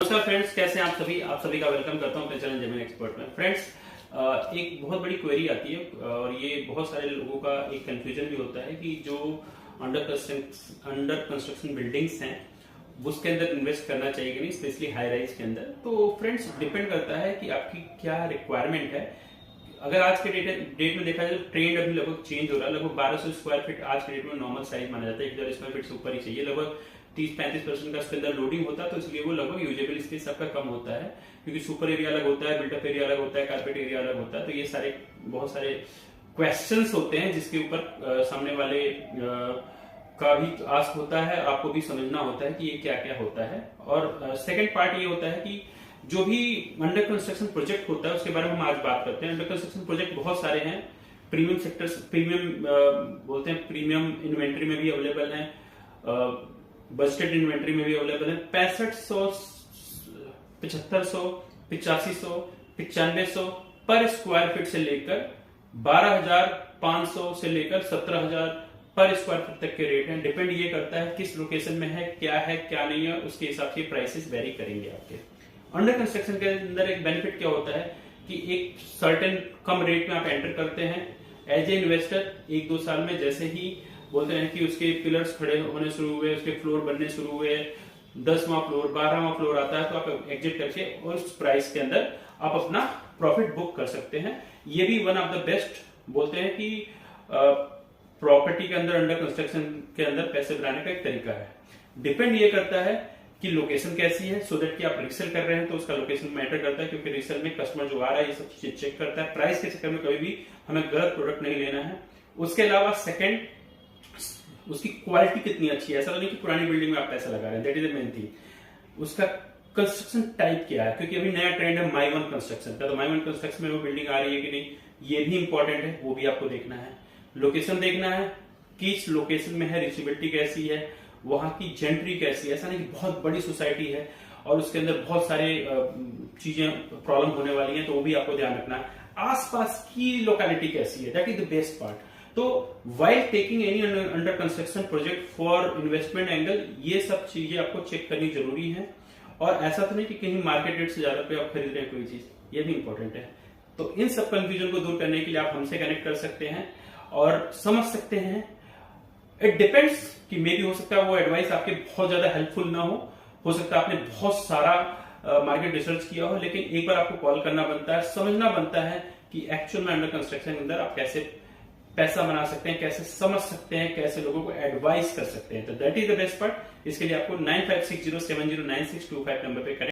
नमस्कार फ्रेंड्स, कैसे हैं आप सभी का वेलकम करता हूं अपने चैनल जमीन एक्सपर्ट में। फ्रेंड्स, एक बहुत बड़ी क्वेरी आती है और ये बहुत सारे लोगों का एक कंफ्यूजन भी होता है कि जो अंडर कंस्ट्रक्शन बिल्डिंग्स हैं उसके अंदर इन्वेस्ट करना चाहिए कि नहीं, स्पेशली हाई राइज के अंदर। तो फ्रेंड्स, डिपेंड करता है कि आपकी क्या रिक्वायरमेंट है। अगर आज के डेट में देखा जाए तो ट्रेंड अभी लगभग चेंज हो रहा है। लगभग 1200 स्क्वायर फीट आज के डेट में नॉर्मल साइज माना जाता है। 1000 स्क्वायर फीट से ऊपर ही चाहिए। लगभग 30-35% का इसके अंदर लोडिंग होता है, तो इसलिए वो लगभग यूजेबल स्पेस आपका कम होता है, क्योंकि सुपर एरिया अलग होता है, बिल्टअप एरिया अलग होता है, कारपेट एरिया अलग होता है। तो ये बहुत सारे क्वेश्चंस होते हैं जिसके ऊपर सामने वाले का भी आस्क होता है, आपको भी समझना होता है कि ये क्या क्या होता है। और सेकंड पार्ट ये होता है कि जो भी अंडर कंस्ट्रक्शन प्रोजेक्ट होता है उसके बारे में हम आज बात करते हैं। अंडर कंस्ट्रक्शन प्रोजेक्ट बहुत सारे हैं। प्रीमियम सेक्टर्स, प्रीमियम बोलते हैं, प्रीमियम इन्वेंट्री में भी अवेलेबल है, बजटेड इन्वेंट्री में भी अवेलेबल है। 6500, 7500, 8500, 9500 पर स्क्वायर फीट से लेकर 12500 से लेकर 17000 पर स्क्वायर फीट तक के रेट हैं। डिपेंड ये करता है किस लोकेशन में है क्या नहीं है, उसके हिसाब से प्राइसेस वेरी करेंगे आपके। अंडर कंस्ट्रक्शन के अंदर एक बेनिफिट क्या होता है कि एक सर्टेन कम रेट में आप एंटर करते हैं एज ए इन्वेस्टर। 1-2 साल में जैसे ही बोलते हैं कि उसके पिलर्स खड़े होने शुरू हुए, उसके फ्लोर बनने शुरू हुए, 10वां फ्लोर, 12वां फ्लोर आता है, तो आप एग्जिट करके उस प्राइस के अंदर आप अपना प्रॉफिट बुक कर सकते हैं। ये भी वन ऑफ द बेस्ट बोलते हैं कि प्रॉपर्टी के अंदर, अंडर कंस्ट्रक्शन के अंदर पैसे बनाने का एक तरीका है। डिपेंड ये करता है कि लोकेशन कैसी है, सो दैट कि आप रीसेल कर रहे हैं तो उसका लोकेशन मैटर करता है, क्योंकि रीसेल में कस्टमर जो आ रहा है ये सब चीजें चेक करता है। प्राइस के चक्कर में कभी भी हमें गलत प्रोडक्ट नहीं लेना है। उसके अलावा सेकंड, उसकी क्वालिटी कितनी अच्छी है। ऐसा नहीं कि पुरानी बिल्डिंग में आप पैसा लगा रहे हैं, that is the main thing. उसका कंस्ट्रक्शन टाइप क्या है, क्योंकि अभी नया ट्रेंड है माई वन कंस्ट्रक्शन का, तो माई वन कंस्ट्रक्शन में वो बिल्डिंग आ रही है कि नहीं, ये भी इंपॉर्टेंट है, वो भी आपको देखना है। लोकेशन देखना है, किस लोकेशन में है, रिचेबिलिटी कैसी है, वहां की जेंट्री कैसी है। ऐसा नहीं कि बहुत बड़ी सोसाइटी है और उसके अंदर बहुत सारे चीजें प्रॉब्लम होने वाली हैं, तो वो भी आपको ध्यान रखना है। आसपास की लोकेलिटी कैसी है, that is the best part. तो while taking any under construction project for investment angle, ये सब चीजें आपको चेक करनी जरूरी है। और ऐसा तो नहीं कि कहीं मार्केट रेट से ज्यादा पे आप खरीद रहे हैं कोई चीज, ये भी इंपॉर्टेंट है। तो इन सब कंफ्यूजन को दूर करने के लिए आप हमसे कनेक्ट कर सकते हैं और समझ सकते हैं। इट डिपेंड्स कि मे भी हो सकता है वो एडवाइस आपके बहुत ज्यादा हेल्पफुल ना हो सकता है आपने बहुत सारा मार्केट रिसर्च किया हो, लेकिन एक बार आपको कॉल करना बनता है, समझना बनता है कि एक्चुअल में अंडर कंस्ट्रक्शन के अंदर आप कैसे पैसा बना सकते हैं, कैसे समझ सकते हैं, कैसे लोगों को एडवाइस कर सकते हैं। तो that is the best part. इसके लिए आपको 9560709625 नंबर पे करें।